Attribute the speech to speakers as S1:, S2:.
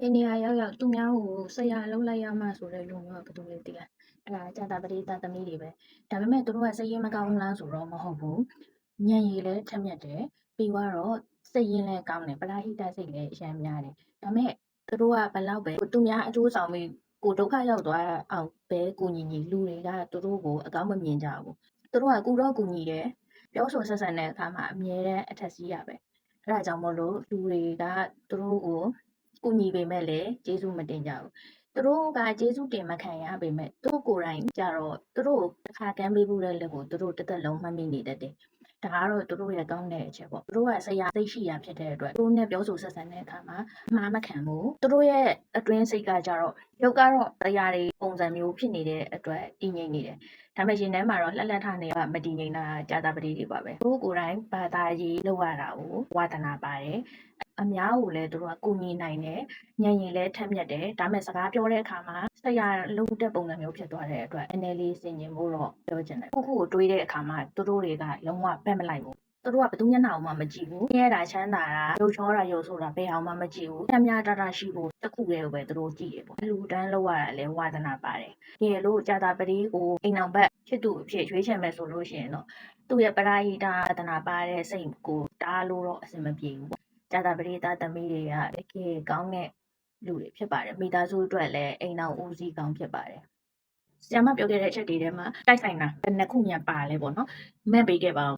S1: ဒီနေရာရောက်ရောက်သူများကိုဆရာလုပ်လိုက်ရမှဆိုတဲ့လူမျိုးကဘယ်သူလဲသိလားအဲ့ဒါကြာတာပတိသားသမီးတွေပဲဒါပေမဲ့သူတို့ကစိတ်ရင်းမကောင်းလားဆိုတော့မဟုတ်ဘူးညံရည်လည်းထက်မြက်တယ်ပြီးတော့စိတ်ရင်းလည်းကောင်းတယ်ပလာဟိတစိတ်လည်းအရန်များတယ်ဒါပေမဲ့သူတို့ကဘလောက်ပဲသူများအကျိုးဆောင်ပြီးကိုဒုက္ခရောက်သွားအောင်ပဲကိုညီညီလူတွေကသူတို့ကိုအကောင်းမမြင်ကြဘူးသူတို့ကကူတော့ကူညီတယ်ပြောဆိုဆက်ဆံတဲ့အခါမှာအမြဲတမ်းအထက်စီးရပဲအဲ့ဒါကြောင့်မို့လို့လူတွေကသူတို့ကိုကူညီပေမဲ့လည်းကျေးဇူးမတင်ကြဘူးသူတို့ကကျေးဇူးတင်မခံရပေမဲ့သူတို့ကိုယ်တိုင်ကြတော့သူတို့တစ်ခါကမ်းပေးဖို့တဲ့လက်ကိုသူတို့တစ်သက်လုံးမှတ်မိနေတတ်တယ်ဒါကတော့သူတို့ရဲ့ကောင်းတဲ့အချက်ပေါ့သူတို့ကဆရာသိရှိရဖြစ်တဲ့အတွက်သူတို့နဲ့ပြောဆိုဆက်ဆံတဲ့အခါမှာအမှားမခံဘူးသူတို့ရဲ့အတွင်းစိတ်ကကြတော့ရုပ်ကတော့တရားတွေပုံစံမျိုးဖြစ်နေတဲ့အတွက်တည်ငြိမ်နေတယ်ဒါပေမဲ့ရင်ထဲမှာတော့လှက်လှက်ထနေကမတည်ငြိမ်တာကြာတာပတိတွေပါပဲသူတို့ကိုယ်တိုင်ဘာသာရေးလောက်ရတာကိုဝါသနာပါတယ်အများကိုလည်းသူတို့ကကူညီနိုင်တယ်ညံရင်လည်းထက်မြက်တယ်ဒါပေမဲ့စကားပြောတဲ့အခါမှာဆရာလုံးတဲ့ပုံစံမျိုးဖြစ်သွားတဲ့အတွက်အနေလေးစင်ကျင်ဖို့တော့ပြောချင်တယ်ခုခုကိုတွေးတဲ့အခါမှာသူတို့တွေကလုံးဝဘက်မလိုက်ဘူးသူတို့ကဘယ်သူမျက်နှာမှမကြည့်ဘူး။ရဲတာချမ်းသာတာရုပ်ချောတာရုပ်ဆိုတာဘယ်အောင်မှမကြည့်ဘူး။မျှတတာရှိဖို့တစ်ခုတည်းကိုပဲသူတို့ကြည့်တယ်ပေါ့။လူတန်းလောက်ရတာလည်းဝါသနာပါတယ်။ဒီလိုကြာတာပတိကိုအိမ်အောင်ဘက်ဖြစ်သူအဖြစ်ရွေးချယ်မယ်ဆိုလို့ရှိရင်တော့သူ့ရဲ့ပရာဟိတဝါသနာပါတဲ့စိတ်ကိုတားလို့တော့အဆင်မပြေဘူးပေါ့။ကြာတာပတိသားသမီးတွေကတကယ်ကောင်းတဲ့လူတွေဖြစ်ပါတယ်။မိသားစုအတွက်လည်းအိမ်အောင်ဦးစီးကောင်းဖြစ်ပါတယ်။ဆရာမပြောခဲ့တဲ့အချက်တွေထဲမှာတိုက်ဆိုင်တာဘယ်နှခုများပါလဲပေါ့နော်။မဲ့ပေးခဲ့ပါဦး